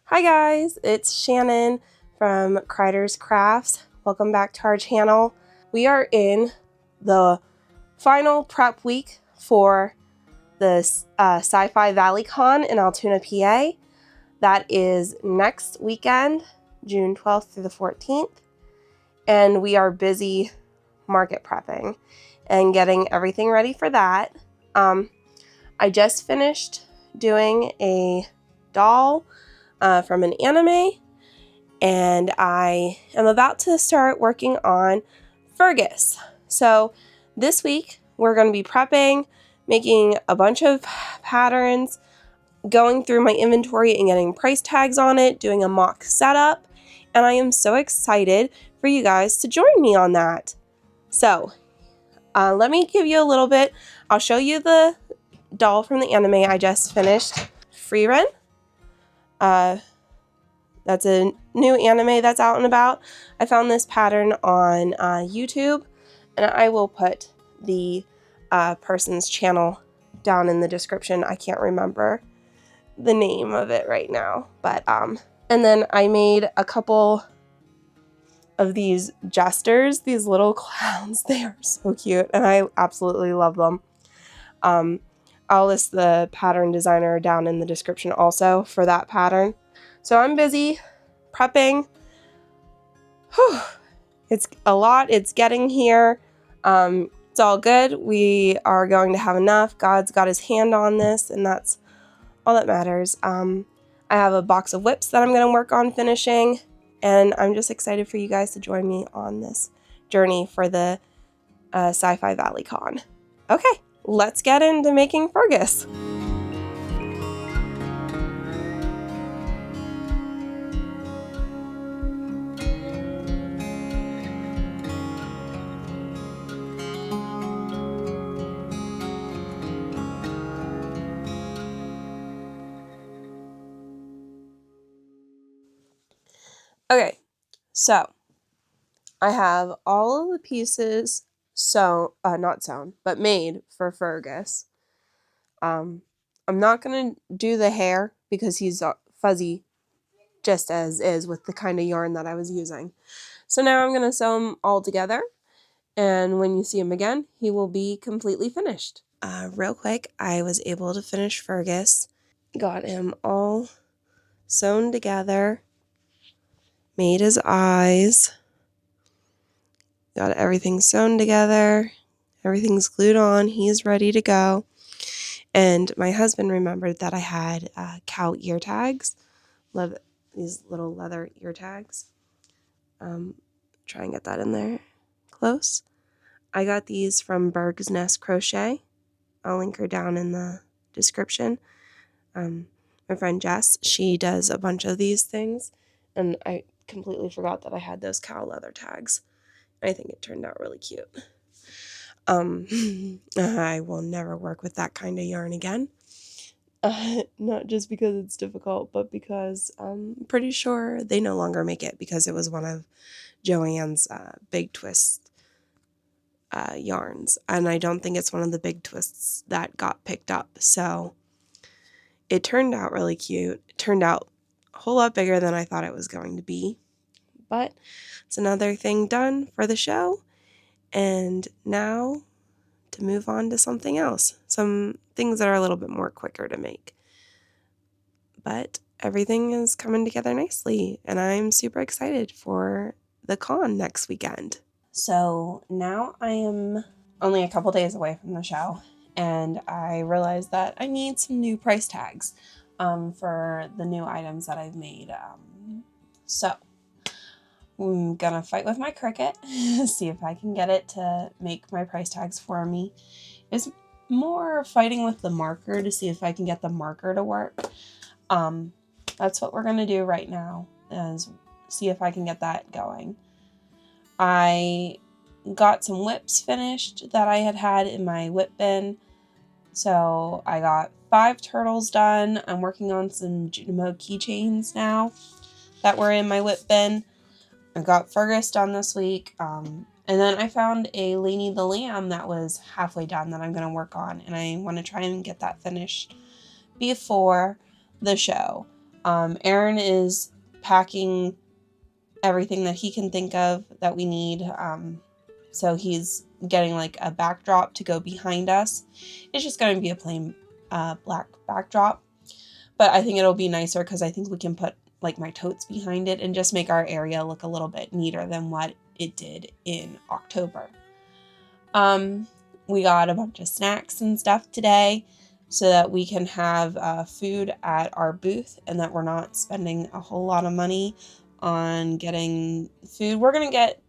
Hi guys, it's Shannon from Crider's Crafts. Welcome back to our channel. We are in the final prep week for the Sci-Fi Valley Con in Altoona PA. That is next weekend, June 12th through the 14th. And we are busy market prepping and getting everything ready for that. I just finished doing a doll from an anime, and I am about to start working on Fergus. So this week we're going to be prepping, making a bunch of patterns, going through my inventory and getting price tags on it, doing a mock setup, and I am so excited for you guys to join me on that. So let me give you a little bit. I'll show you the doll from the anime I just finished, Frieren. That's a new anime that's out and about. I found this pattern on YouTube, and I will put the person's channel down in the description. I can't remember the name of it right now, but and then I made a couple of these jesters, these little clowns. They are so cute, and I absolutely love them. I'll list the pattern designer down in the description also for that pattern. So I'm busy prepping. Whew. It's a lot. It's getting here. It's all good. We are going to have enough. God's got his hand on this, and that's all that matters. I have a box of whips that I'm going to work on finishing, and I'm just excited for you guys to join me on this journey for the Sci-Fi Valley Con. Okay, let's get into making Fergus. Okay, so I have all of the pieces not sewn, but made for Fergus. I'm not going to do the hair because he's fuzzy just as is with the kind of yarn that I was using. So now I'm going to sew them all together, and when you see him again, he will be completely finished. Real quick, I was able to finish Fergus. Got him all sewn together, made his eyes, got everything sewn together, everything's glued on, he's ready to go. And my husband remembered that I had cow ear tags, these little leather ear tags. Try and get that in there close. I got these from Berg's Nest Crochet. I'll link her down in the description. My friend Jess, she does a bunch of these things, and I completely forgot that I had those cow leather tags. I think it turned out really cute. I will never work with that kind of yarn again. Not just because it's difficult, but because I'm pretty sure they no longer make it because it was one of Joann's big twist yarns. And I don't think it's one of the big twists that got picked up. So it turned out really cute. It turned out a whole lot bigger than I thought it was going to be. But it's another thing done for the show. And now to move on to something else. Some things that are a little bit more quicker to make. But everything is coming together nicely, and I'm super excited for the con next weekend. So now I am only a couple days away from the show, and I realized that I need some new price tags for the new items that I've made. So I'm gonna fight with my Cricut, see if I can get it to make my price tags for me. It's more fighting with the marker to see if I can get the marker to work. That's what we're gonna do right now, is see if I can get that going. I got some whips finished that I had in my whip bin. So I got 5 turtles done. I'm working on some Junimo keychains now that were in my whip bin. I got Fergus done this week. And then I found a Lainey the Lamb that was halfway done that I'm going to work on. And I want to try and get that finished before the show. Aaron is packing everything that he can think of that we need. So he's getting like a backdrop to go behind us. It's just going to be a plain black backdrop. But I think it'll be nicer because I think we can put like my totes behind it and just make our area look a little bit neater than what it did in October. We got a bunch of snacks and stuff today so that we can have food at our booth and that we're not spending a whole lot of money on getting food. We're going to get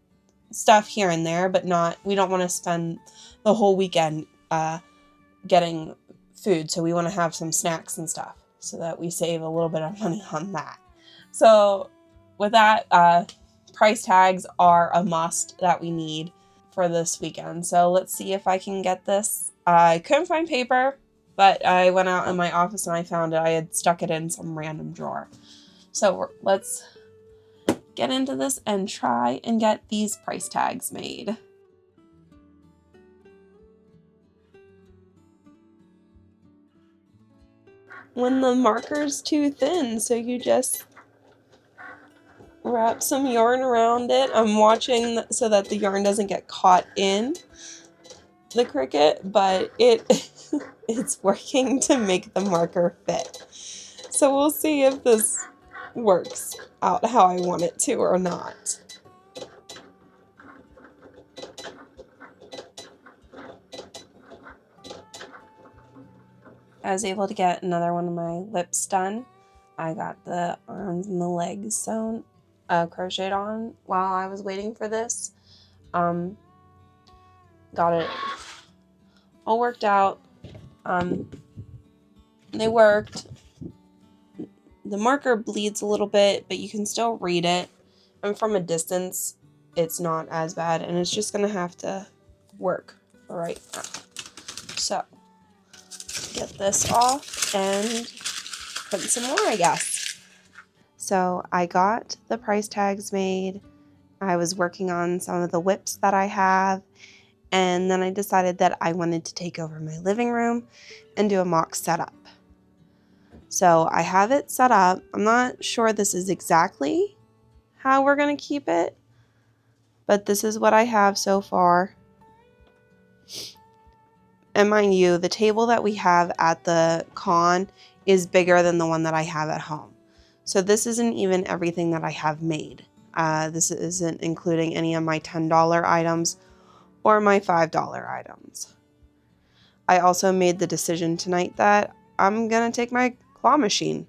stuff here and there, but we don't want to spend the whole weekend getting food. So we want to have some snacks and stuff so that we save a little bit of money on that. So with that, price tags are a must that we need for this weekend. So let's see if I can get this. I couldn't find paper, but I went out in my office and I found it. I had stuck it in some random drawer. So let's get into this and try and get these price tags made. When the marker's too thin, so you just wrap some yarn around it. I'm watching so that the yarn doesn't get caught in the Cricut, but it's working to make the marker fit. So we'll see if this works out how I want it to or not. I was able to get another one of my lips done. I got the arms and the legs sewn, crocheted on while I was waiting for this. Got it all worked out. They worked. The marker bleeds a little bit, but you can still read it. And from a distance, it's not as bad, and it's just gonna have to work right now. So, get this off and put some more, I guess. So I got the price tags made. I was working on some of the whips that I have, and then I decided that I wanted to take over my living room and do a mock setup. So I have it set up. I'm not sure this is exactly how we're going to keep it, but this is what I have so far. And mind you, the table that we have at the con is bigger than the one that I have at home. So this isn't even everything that I have made. This isn't including any of my $10 items or my $5 items. I also made the decision tonight that I'm going to take my claw machine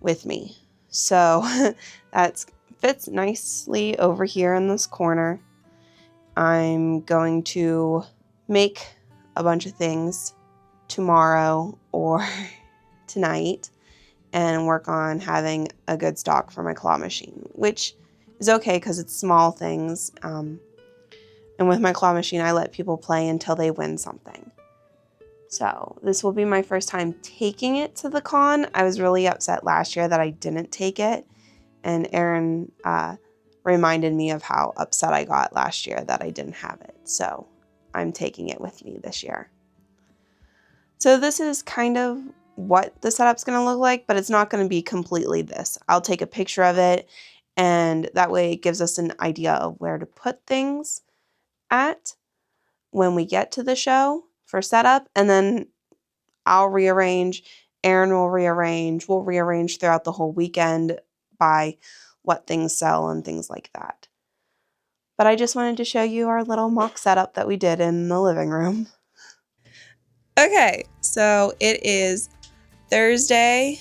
with me. So that fits nicely over here in this corner. I'm going to make a bunch of things tomorrow or tonight and work on having a good stock for my claw machine, which is okay because it's small things. And with my claw machine, I let people play until they win something. So this will be my first time taking it to the con. I was really upset last year that I didn't take it. And Aaron reminded me of how upset I got last year that I didn't have it. So I'm taking it with me this year. So this is kind of what the setup's going to look like, but it's not going to be completely this. I'll take a picture of it, and that way it gives us an idea of where to put things at when we get to the show for setup, and then I'll rearrange, Aaron will rearrange, we'll rearrange throughout the whole weekend by what things sell and things like that. But I just wanted to show you our little mock setup that we did in the living room. Okay, so it is Thursday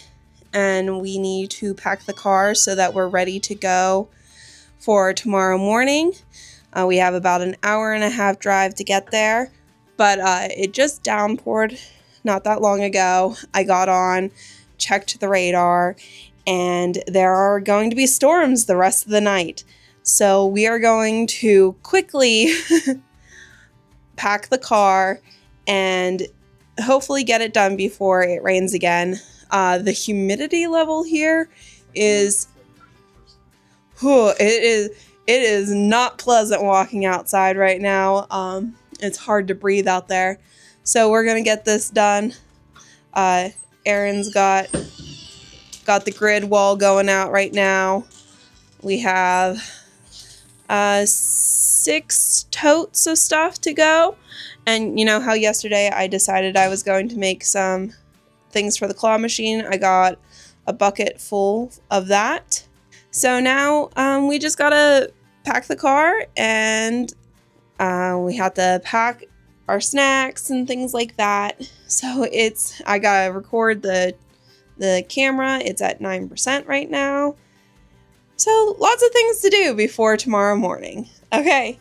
and we need to pack the car so that we're ready to go for tomorrow morning. We have about an hour and a half drive to get there, but it just downpoured not that long ago. I got on, checked the radar, and there are going to be storms the rest of the night. So we are going to quickly pack the car and hopefully get it done before it rains again. The humidity level here is, it is not pleasant walking outside right now. It's hard to breathe out there. So we're going to get this done. Aaron's got Got the grid wall going out right now. We have 6 totes of stuff to go. And you know how yesterday I decided I was going to make some things for the claw machine? I got a bucket full of that. So now we just gotta pack the car, and we have to pack our snacks and things like that. So I gotta record the camera. It's at 9% right now. So lots of things to do before tomorrow morning. Okay.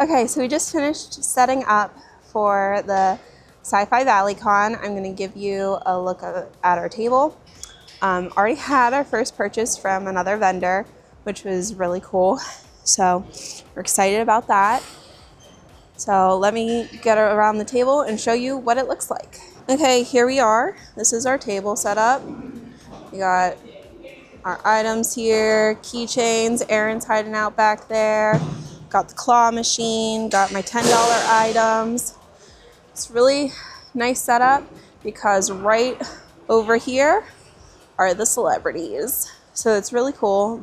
Okay, so we just finished setting up for the Sci-Fi Valley Con. I'm going to give you a look at our table. Already had our first purchase from another vendor, which was really cool. So we're excited about that. So let me get around the table and show you what it looks like. Okay, here we are. This is our table set up. We got our items here, keychains. Aaron's hiding out back there. Got the claw machine, got my $10 items. It's really nice setup because right over here are the celebrities. So it's really cool.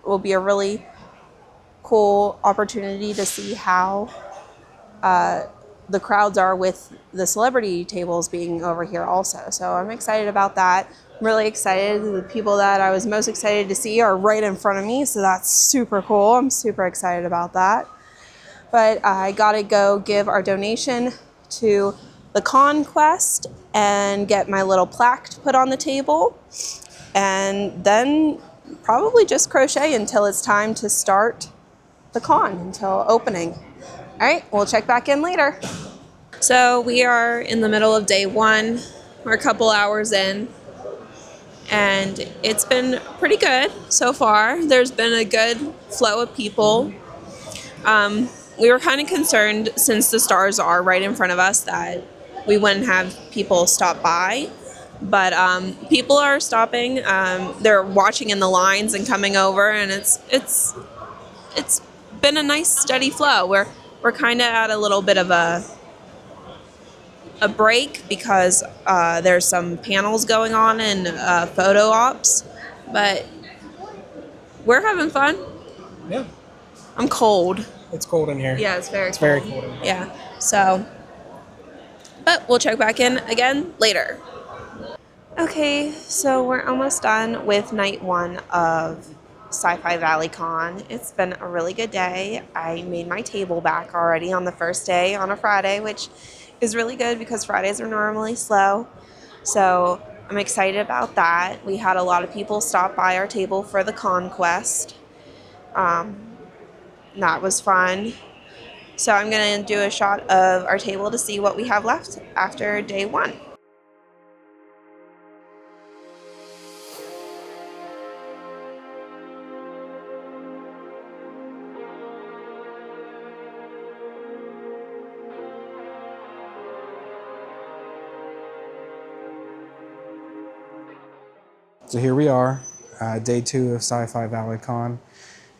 Will be a really cool opportunity to see how the crowds are with the celebrity tables being over here also. So I'm excited about that. I'm really excited. The people that I was most excited to see are right in front of me, so that's super cool. I'm super excited about that. But I gotta go give our donation to the Conquest and get my little plaque to put on the table, and then probably just crochet until it's time to start the con, until opening. All right, we'll check back in later. So we are in the middle of day 1. We're a couple hours in, and it's been pretty good so far. There's been a good flow of people. We were kind of concerned, since the stars are right in front of us, that we wouldn't have people stop by. But people are stopping. They're watching in the lines and coming over, and it's been a nice steady flow. We're kind of at a little bit of a break because there's some panels going on and photo ops, but we're having fun. Yeah. I'm cold. It's cold in here. Yeah, it's very cold in here. Yeah, so, but we'll check back in again later. Okay, so we're almost done with night 1 of Sci-Fi Valley Con. It's been a really good day. I made my table back already on the first day on a Friday, which is really good because Fridays are normally slow. So I'm excited about that. We had a lot of people stop by our table for the conquest. That was fun. So I'm going to do a shot of our table to see what we have left after day one. So here we are, day 2 of Sci-Fi Valley Con.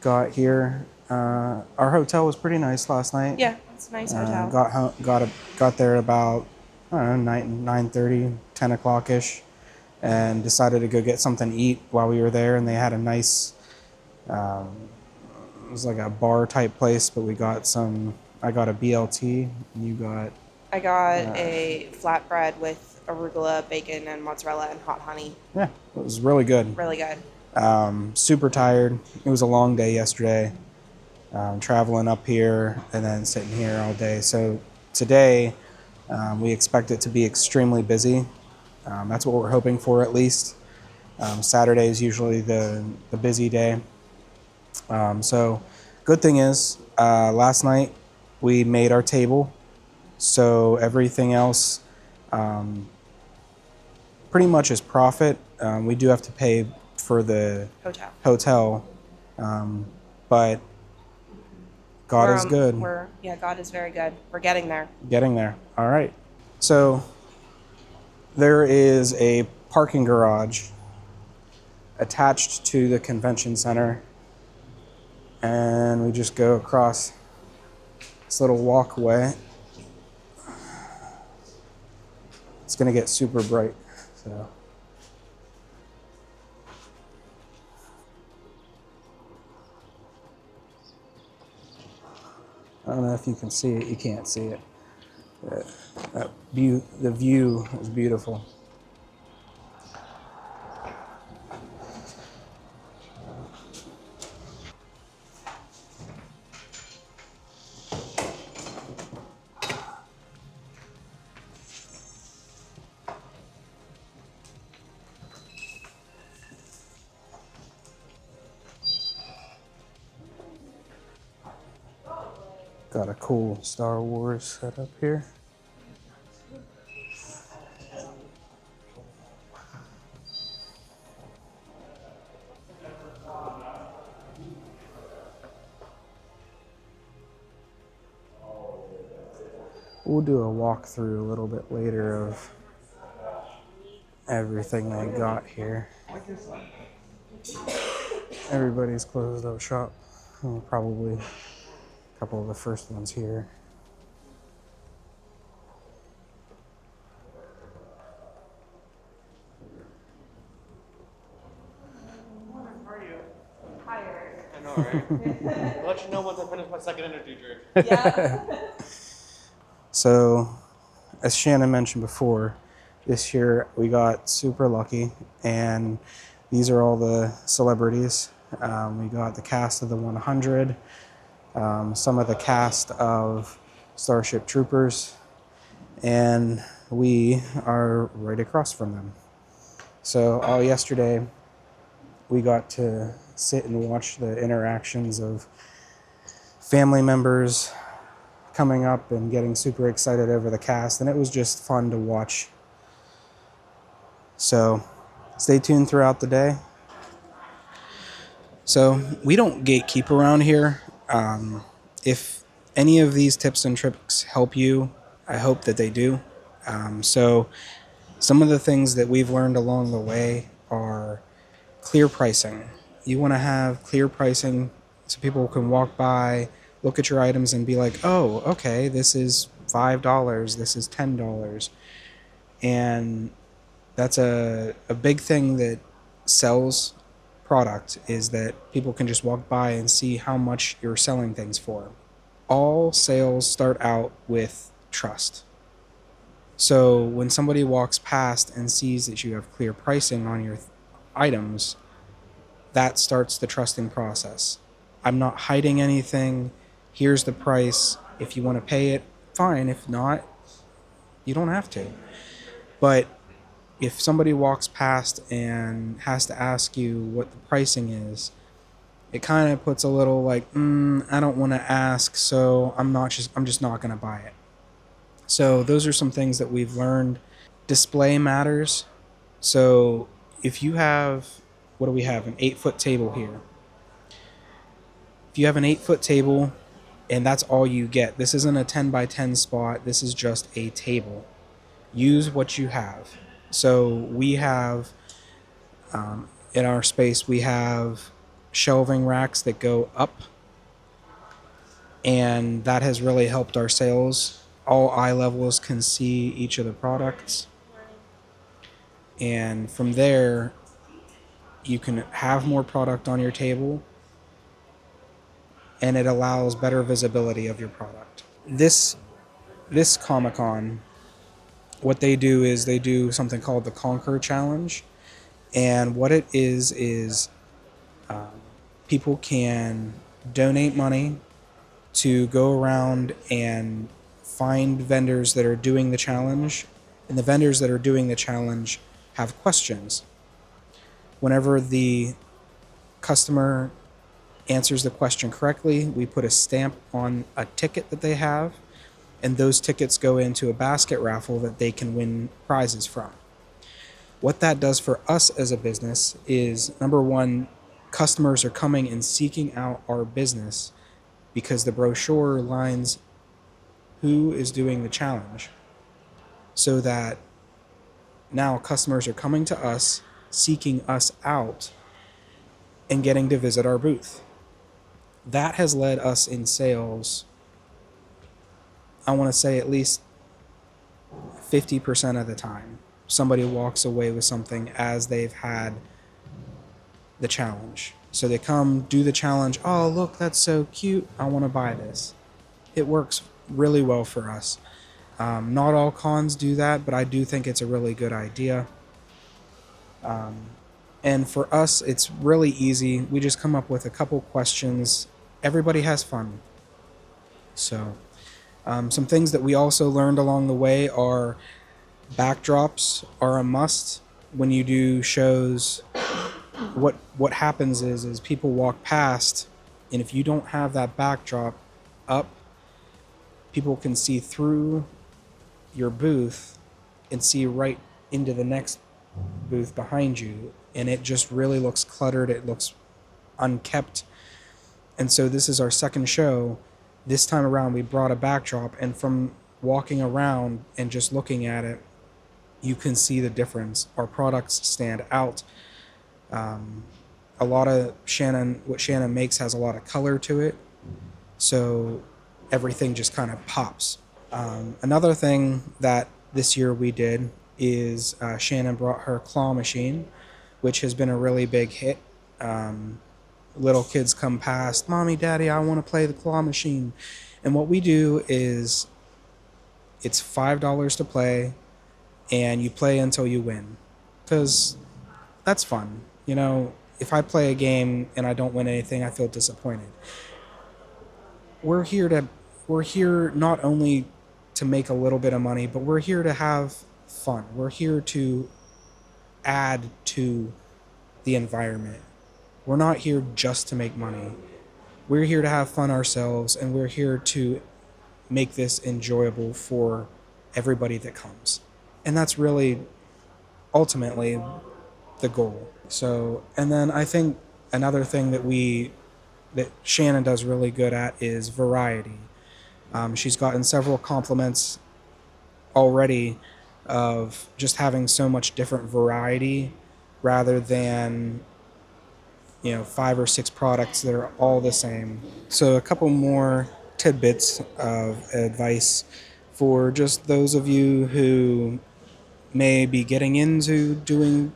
Got here. Our hotel was pretty nice last night. Yeah, it's a nice hotel. Got there about, I don't know, 9:30, 10 o'clock ish, and decided to go get something to eat while we were there. And they had a nice, it was like a bar type place, but I got a BLT, and you got. I got a flatbread with arugula, bacon, and mozzarella and hot honey. Yeah, it was really good. Really good. Super tired. It was a long day yesterday. Traveling up here and then sitting here all day. So today we expect it to be extremely busy. That's what we're hoping for at least. Saturday is usually the busy day. So good thing is last night we made our table. So everything else pretty much is profit. We do have to pay for the hotel, but God is good. God is very good. We're getting there. Getting there. All right. So there is a parking garage attached to the convention center, and we just go across this little walkway. It's going to get super bright. So I don't know if you can see it. You can't see it. The view is beautiful. Got a cool Star Wars setup here. We'll do a walkthrough a little bit later of everything they got here. Everybody's closed up shop. Probably a couple of the first ones here. How are you? Tired. I know, right? I'll let you know once I finish my second energy drink. Yeah. So, as Shannon mentioned before, this year we got super lucky, and these are all the celebrities. We got the cast of the 100, some of the cast of Starship Troopers, and we are right across from them. So all yesterday we got to sit and watch the interactions of family members coming up and getting super excited over the cast, and it was just fun to watch. So stay tuned throughout the day. So we don't gatekeep around here. If any of these tips and tricks help you, I hope that they do. So some of the things that we've learned along the way are clear pricing. You want to have clear pricing so people can walk by, look at your items and be like, oh, okay, this is $5, this is $10. And that's a big thing that sells product, is that people can just walk by and see how much you're selling things for. All sales start out with trust. So when somebody walks past and sees that you have clear pricing on your items, that starts the trusting process. I'm not hiding anything. Here's the price. If you want to pay it, fine. If not, you don't have to. But if somebody walks past and has to ask you what the pricing is, it kind of puts a little like, I don't want to ask, so I'm just not going to buy it. So those are some things that we've learned. Display matters. So if you have, what do we have? An 8-foot table here. If you have an 8-foot table and that's all you get, this isn't a 10 by 10 spot, this is just a table. Use what you have. So we have, in our space, we have shelving racks that go up, and that has really helped our sales. All eye levels can see each of the products, and from there you can have more product on your table, and it allows better visibility of your product. This Comic-Con, what they do is they do something called the Conquer Challenge, and what it is people can donate money to go around and find vendors that are doing the challenge, and the vendors that are doing the challenge have questions. Whenever the customer answers the question correctly, we put a stamp on a ticket that they have, and those tickets go into a basket raffle that they can win prizes from. What that does for us as a business is, number one, customers are coming and seeking out our business because the brochure lines who is doing the challenge, so that now customers are coming to us, seeking us out, and getting to visit our booth. That has led us in sales, I want to say at least 50% of the time. Somebody walks away with something as they've had the challenge. So they come, do the challenge. Oh, look, that's so cute. I want to buy this. It works really well for us. Not all cons do that, but I do think it's a really good idea. And for us, it's really easy. We just come up with a couple questions. Everybody has fun. So some things that we also learned along the way are backdrops are a must when you do shows. What happens is people walk past, and if you don't have that backdrop up, people can see through your booth and see right into the next booth behind you, and it just really looks cluttered. It looks unkept. And so this is our second show. This time around we brought a backdrop, and from walking around and just looking at it, you can see the difference. Our products stand out. A lot of what Shannon makes has a lot of color to it, so everything just kind of pops. Another thing that this year we did is Shannon brought her claw machine, which has been a really big hit. Little kids come past, Mommy, Daddy, I want to play the claw machine. And what we do is it's $5 to play, and you play until you win, because that's fun. You know, if I play a game and I don't win anything, I feel disappointed. We're here not only to make a little bit of money, but we're here to have fun. We're here to add to the environment. We're not here just to make money. We're here to have fun ourselves, and we're here to make this enjoyable for everybody that comes. And that's really ultimately the goal. So, and then I think another thing that Shannon does really good at is variety. She's gotten several compliments already of just having so much different variety rather than 5 or 6 products that are all the same. So a couple more tidbits of advice for just those of you who may be getting into doing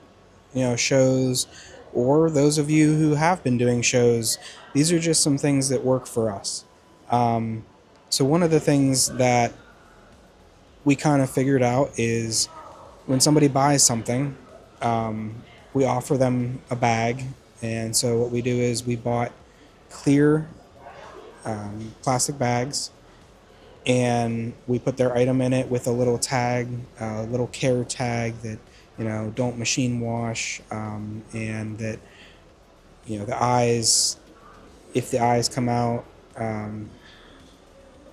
shows, or those of you who have been doing shows. These are just some things that work for us. So one of the things that we kind of figured out is when somebody buys something, we offer them a bag, And so what we do is we bought clear plastic bags, and we put their item in it with a little tag, a little care tag that, don't machine wash, and that, the eyes, if the eyes come out,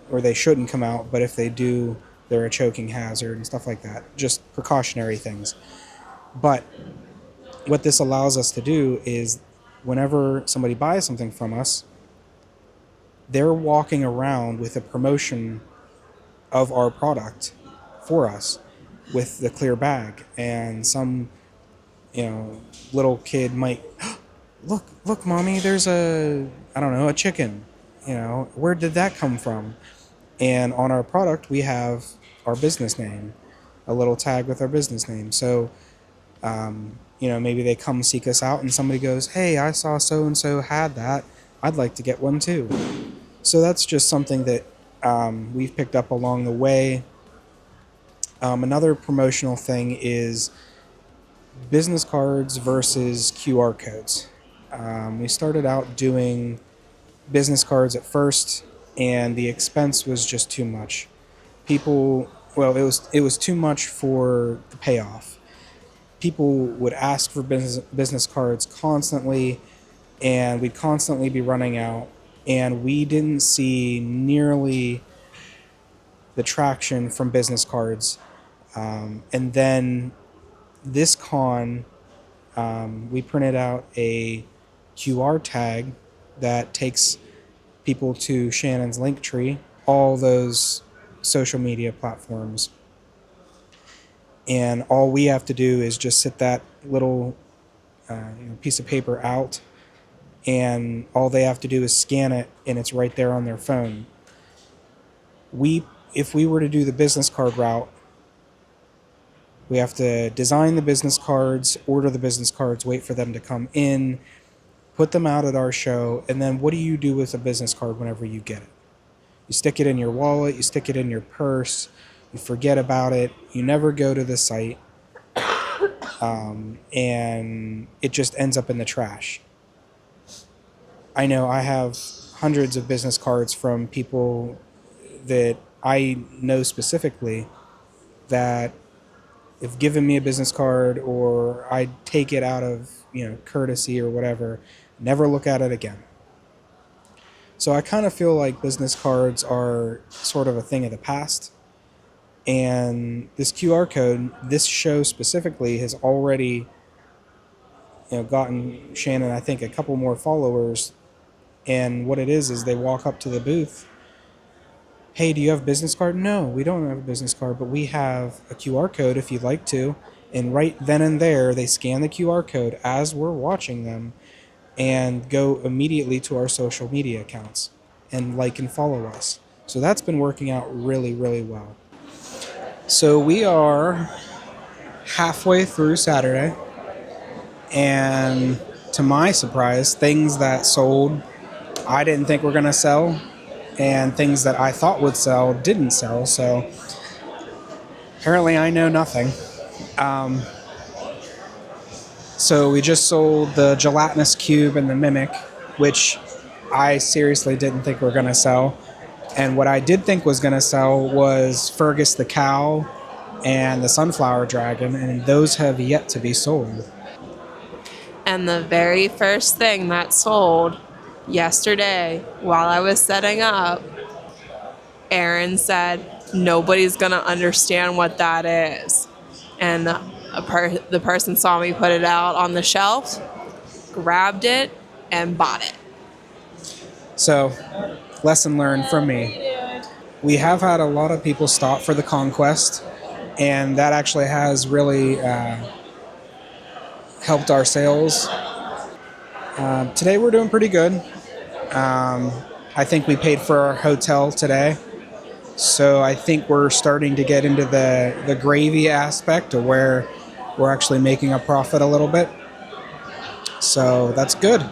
or they shouldn't come out, but if they do, they're a choking hazard and stuff like that. Just precautionary things. But what this allows us to do is whenever somebody buys something from us, they're walking around with a promotion of our product for us with the clear bag. And some, little kid might, look, mommy, there's I don't know, a chicken. Where did that come from? And on our product, we have our business name, a little tag with our business name. So, maybe they come seek us out and somebody goes, hey, I saw so-and-so had that. I'd like to get one too. So that's just something that we've picked up along the way. Another promotional thing is business cards versus QR codes. We started out doing business cards at first, and the expense was just too much. It was too much for the payoff. People would ask for business cards constantly, and we'd constantly be running out, and we didn't see nearly the traction from business cards. And then this con, we printed out a QR tag that takes people to Shannon's link tree, all those social media platforms. And all we have to do is just sit that little piece of paper out, and all they have to do is scan it, and it's right there on their phone. If we were to do the business card route, we have to design the business cards, order the business cards, wait for them to come in, put them out at our show, and then what do you do with a business card whenever you get it? You stick it in your wallet, you stick it in your purse, you forget about it, you never go to the site, and it just ends up in the trash. I know I have hundreds of business cards from people that I know specifically that have given me a business card, or I take it out of, courtesy or whatever, never look at it again. So I kind of feel like business cards are sort of a thing of the past. And this QR code, this show specifically, has already, gotten Shannon, I think, a couple more followers. And what it is they walk up to the booth. Hey, do you have a business card? No, we don't have a business card, but we have a QR code if you'd like to. And right then and there, they scan the QR code as we're watching them and go immediately to our social media accounts and like and follow us. So that's been working out really, really well. So we are halfway through Saturday, and to my surprise, things that sold I didn't think were going to sell, and things that I thought would sell didn't sell. So apparently I know nothing. So we just sold the gelatinous cube and the mimic, which I seriously didn't think were going to sell. And what I did think was going to sell was Fergus the cow and the sunflower dragon, and those have yet to be sold. And the very first thing that sold yesterday while I was setting up, Aaron said, nobody's going to understand what that is. And the person saw me put it out on the shelf, grabbed it, and bought it. So, lesson learned from me. We have had a lot of people stop for the conquest, and that actually has really helped our sales. Today we're doing pretty good. I think we paid for our hotel today. So I think we're starting to get into the gravy aspect of where we're actually making a profit a little bit. So that's good.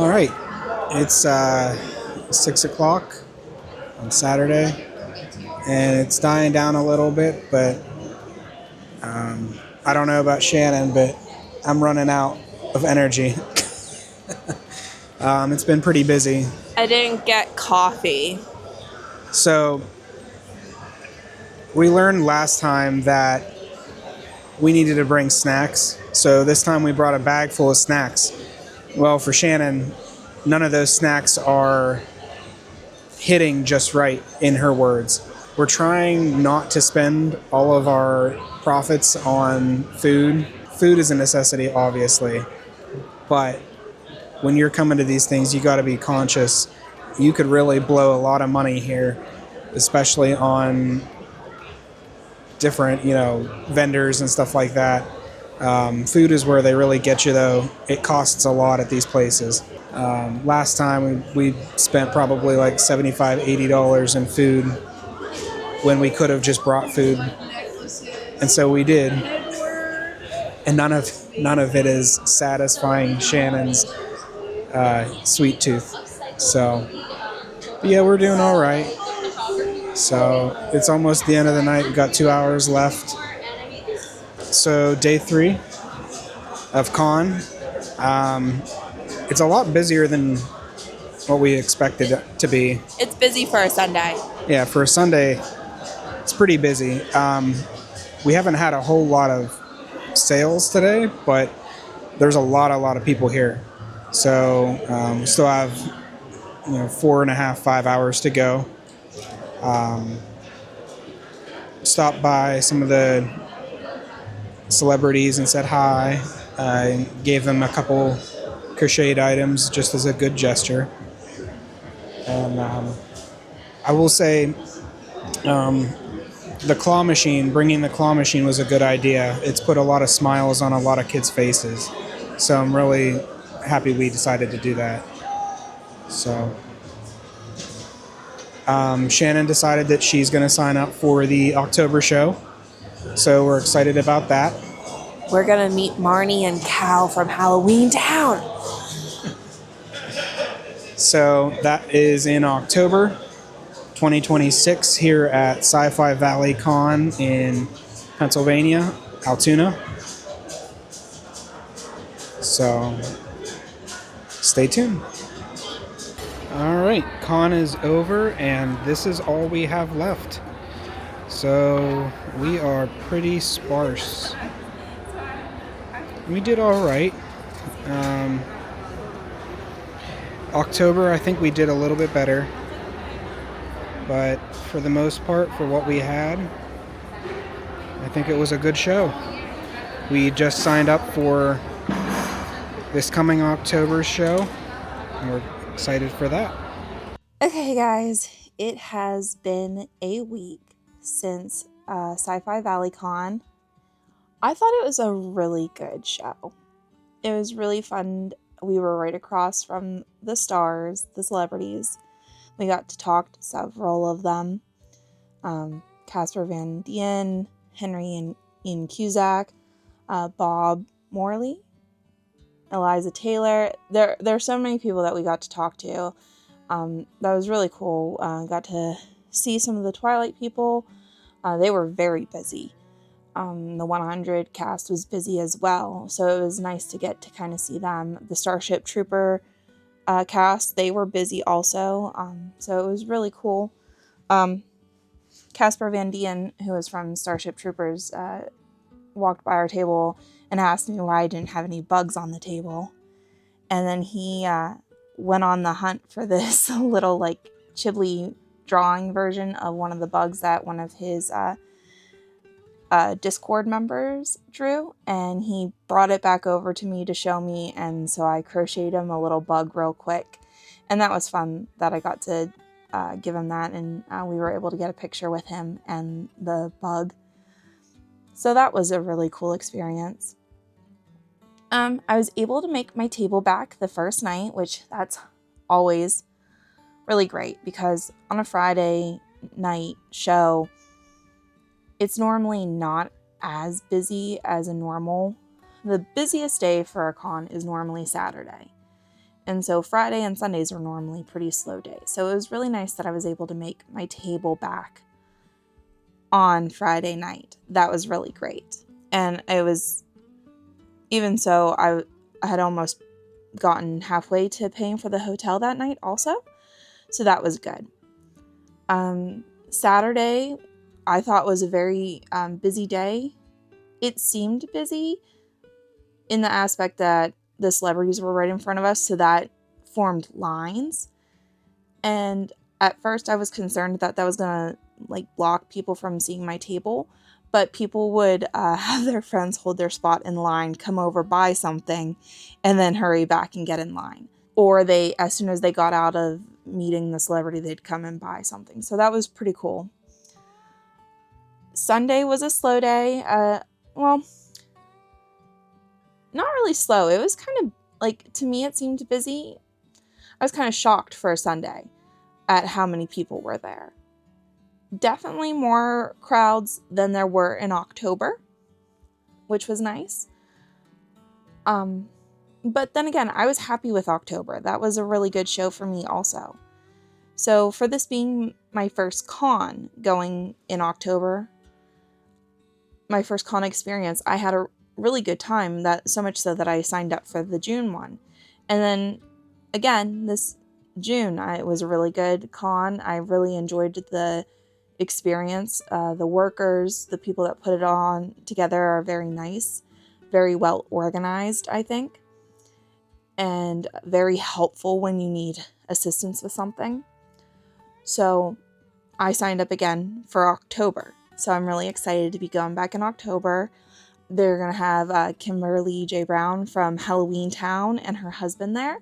All right, it's 6 o'clock on Saturday, and it's dying down a little bit, but I don't know about Shannon, but I'm running out of energy. It's been pretty busy. I didn't get coffee. So we learned last time that we needed to bring snacks. So this time we brought a bag full of snacks. Well, for Shannon, none of those snacks are hitting just right, in her words. We're trying not to spend all of our profits on food. Food is a necessity, obviously, but when you're coming to these things, you got to be conscious. You could really blow a lot of money here, especially on different, vendors and stuff like that. Food is where they really get you, though. It costs a lot at these places. Last time we spent probably like $75, $80 in food when we could have just brought food, and so we did. And none of it is satisfying Shannon's sweet tooth. So, yeah, we're doing all right. So it's almost the end of the night. We've got 2 hours left. So day 3 of con. It's a lot busier than what we expected it to be. It's busy for a Sunday. Yeah, for a Sunday, it's pretty busy. We haven't had a whole lot of sales today, but there's a lot of people here. So we still have 4.5, 5 hours to go. Stopped by some of the celebrities and said hi. I gave them a couple crocheted items just as a good gesture. And I will say bringing the claw machine was a good idea. It's put a lot of smiles on a lot of kids' faces. So I'm really happy we decided to do that. So Shannon decided that she's going to sign up for the October show. So we're excited about that. We're going to meet Marnie and Cal from Halloween Town. So that is in October 2026 here at Sci-Fi Valley Con in Pennsylvania, Altoona. So stay tuned. All right, con is over, and this is all we have left. So we are pretty sparse. We did all right. October, I think we did a little bit better. But for the most part, for what we had, I think it was a good show. We just signed up for this coming October show, and we're excited for that. Okay, guys, it has been a week since Sci-Fi Valley Con. I thought it was a really good show. It was really fun. We were right across from the stars, the celebrities. We got to talk to several of them. Casper Van Dien, Henry and Ian Cusack, Bob Morley, Eliza Taylor. There's so many people that we got to talk to. That was really cool. Got to see some of the Twilight people. They were very busy. The 100 cast was busy as well, so it was nice to get to kind of see them. The Starship Trooper cast, they were busy also, so it was really cool. Casper Van Dien, who was from Starship Troopers, walked by our table and asked me why I didn't have any bugs on the table. And then he went on the hunt for this little like Chibli drawing version of one of the bugs that one of his Discord members drew, and he brought it back over to me to show me, and so I crocheted him a little bug real quick, and that was fun that I got to give him that, and we were able to get a picture with him and the bug. So that was a really cool experience. I was able to make my table back the first night, which that's always really great because on a Friday night show, it's normally not as busy as a normal. The busiest day for a con is normally Saturday. And so Friday and Sundays are normally pretty slow days. So it was really nice that I was able to make my table back on Friday night. That was really great. And it was, even so, I had almost gotten halfway to paying for the hotel that night also. So that was good. Saturday, I thought was a very busy day. It seemed busy in the aspect that the celebrities were right in front of us, so that formed lines. And at first I was concerned that was gonna like block people from seeing my table, but people would have their friends hold their spot in line, come over, buy something, and then hurry back and get in line. Or they, as soon as they got out of meeting the celebrity, they'd come and buy something. So that was pretty cool. Sunday was a slow day. Well, not really slow. It was kind of like, to me, it seemed busy. I was kind of shocked for a Sunday at how many people were there. Definitely more crowds than there were in October, which was nice. But then again, I was happy with October. That was a really good show for me also. So for this being my first con going in October, my first con experience, I had a really good time, that so much so that I signed up for the June one. And then again, this June, it was a really good con. I really enjoyed the experience. The workers, the people that put it on together are very nice, very well organized, I think, and very helpful when you need assistance with something. So I signed up again for October. So I'm really excited to be going back in October. They're going to have Kimberly J. Brown from Halloween Town and her husband there.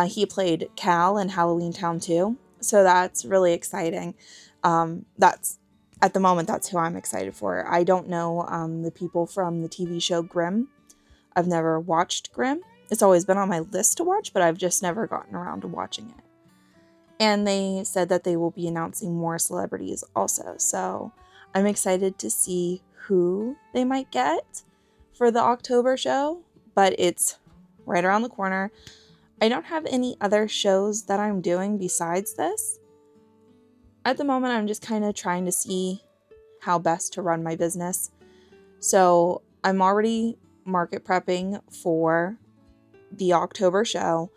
He played Cal in Halloween Town too. So that's really exciting. That's, at the moment, that's who I'm excited for. I don't know the people from the TV show Grimm. I've never watched Grimm. It's always been on my list to watch, but I've just never gotten around to watching it. And they said that they will be announcing more celebrities also. So I'm excited to see who they might get for the October show, but it's right around the corner. I don't have any other shows that I'm doing besides this. At the moment, I'm just kind of trying to see how best to run my business. So I'm already market prepping for the October show.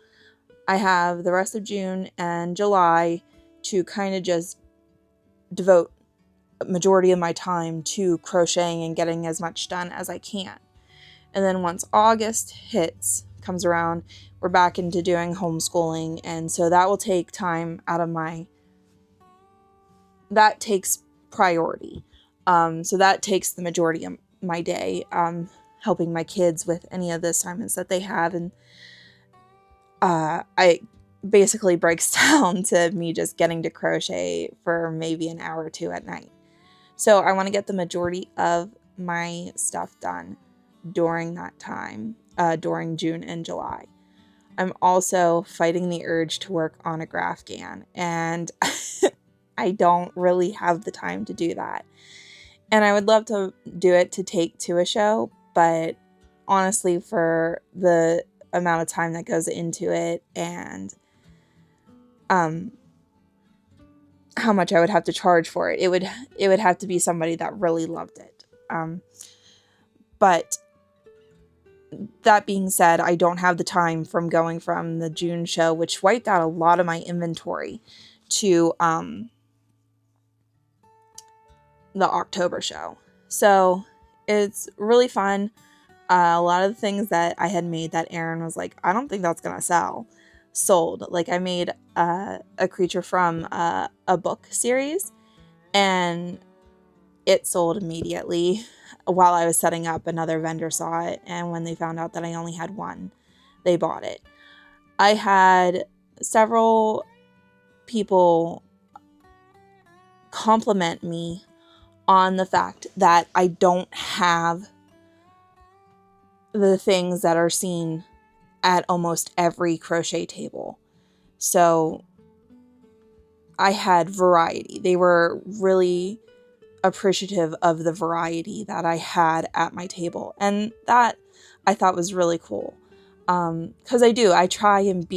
I have the rest of June and July to kind of just devote a majority of my time to crocheting and getting as much done as I can. And then once August comes around, we're back into doing homeschooling. And so that will take time out of that takes priority. So that takes the majority of my day, helping my kids with any of the assignments that they have. And I basically breaks down to me just getting to crochet for maybe an hour or two at night. So I want to get the majority of my stuff done during that time, during June and July. I'm also fighting the urge to work on a graph gan, and I don't really have the time to do that. And I would love to do it to take to a show, but honestly, for the amount of time that goes into it and how much I would have to charge for it, it would have to be somebody that really loved it. But that being said, I don't have the time from going from the June show, which wiped out a lot of my inventory, to the October show. So it's really fun. A lot of the things that I had made that Aaron was like, I don't think that's gonna sell, sold. Like I made a creature from a book series, and it sold immediately. While I was setting up, another vendor saw it, and when they found out that I only had one, they bought it. I had several people compliment me on the fact that I don't have the things that are seen at almost every crochet table. So I had variety. They were really appreciative of the variety that I had at my table, and that I thought was really cool. Because I try and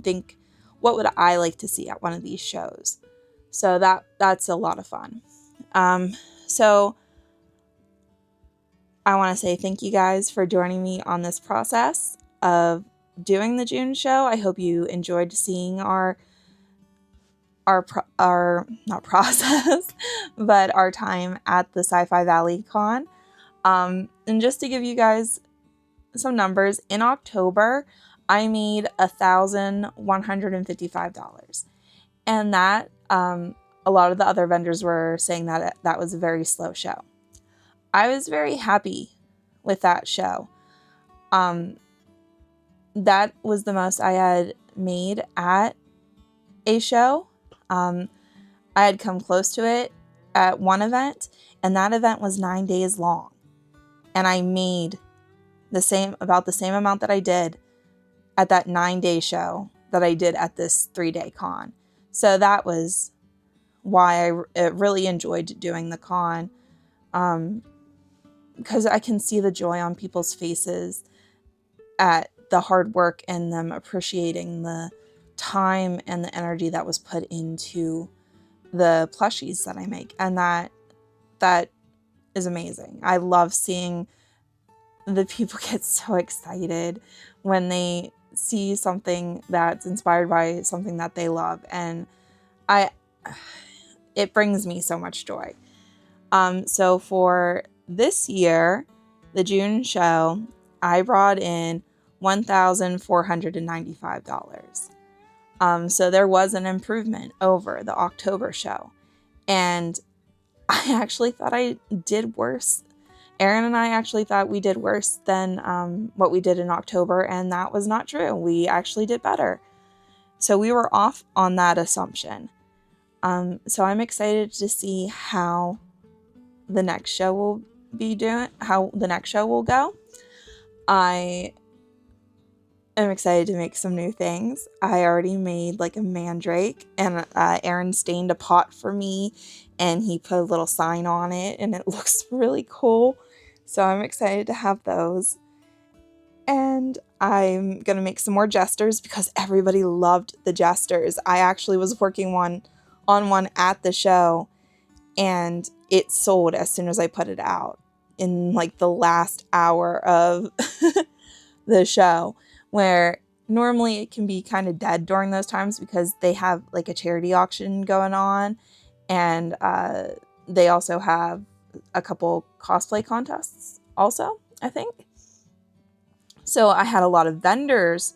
think, what would I like to see at one of these shows? So that's a lot of fun. So I want to say thank you guys for joining me on this process of doing the June show. I hope you enjoyed seeing our not process, but our time at the Sci-Fi Valley Con. And just to give you guys some numbers, in October, I made $1,155. And that, a lot of the other vendors were saying that that was a very slow show. I was very happy with that show. That was the most I had made at a show. I had come close to it at one event, and that event was 9 days long. And I made about the same amount that I did at that 9-day show that I did at this 3-day con. So that was why I really enjoyed doing the con, because I can see the joy on people's faces at the hard work and them appreciating the time and the energy that was put into the plushies that I make. And that is amazing. I love seeing the people get so excited when they see something that's inspired by something that they love. And it brings me so much joy. So for this year, the June show, I brought in $1,495. So there was an improvement over the October show. And I actually thought I did worse. Aaron and I actually thought we did worse than what we did in October, and that was not true. We actually did better. So we were off on that assumption. So I'm excited to see how the next show will go. I am excited to make some new things. I already made like a mandrake, and Aaron stained a pot for me, and he put a little sign on it, and it looks really cool. So I'm excited to have those. And I'm going to make some more jesters because everybody loved the jesters. I actually was working on one at the show, and it sold as soon as I put it out in like the last hour of the show, where normally it can be kind of dead during those times because they have like a charity auction going on, and they also have a couple cosplay contests also, I think. So I had a lot of vendors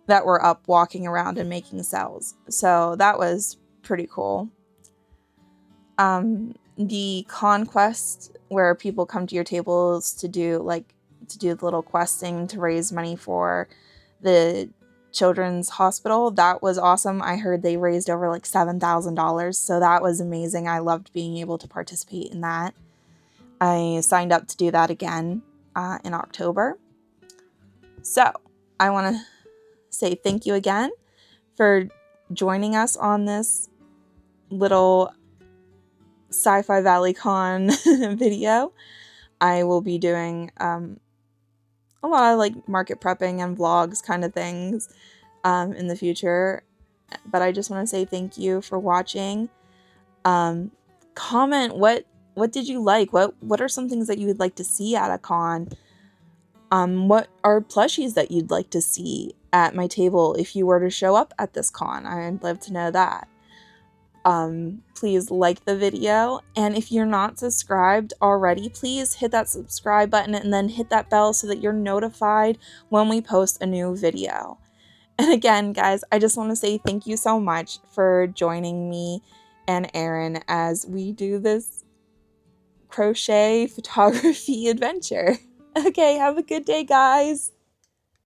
that were up walking around and making sales. So that was pretty cool. The conquest, where people come to your tables to do the little questing to raise money for the children's hospital, that was awesome. I heard they raised over like $7,000, so that was amazing. I loved being able to participate in that. I signed up to do that again in October. So I want to say thank you again for joining us on this little Sci-Fi Valley Con video. I will be doing a lot of like market prepping and vlogs kind of things in the future. But I just want to say thank you for watching. Comment what did you like? What are some things that you would like to see at a con? What are plushies that you'd like to see at my table if you were to show up at this con? I'd love to know that. Please like the video, and if you're not subscribed already, please hit that subscribe button and then hit that bell so that you're notified when we post a new video. And again, guys, I just want to say thank you so much for joining me and Aaron as we do this crochet photography adventure. Okay, have a good day, guys.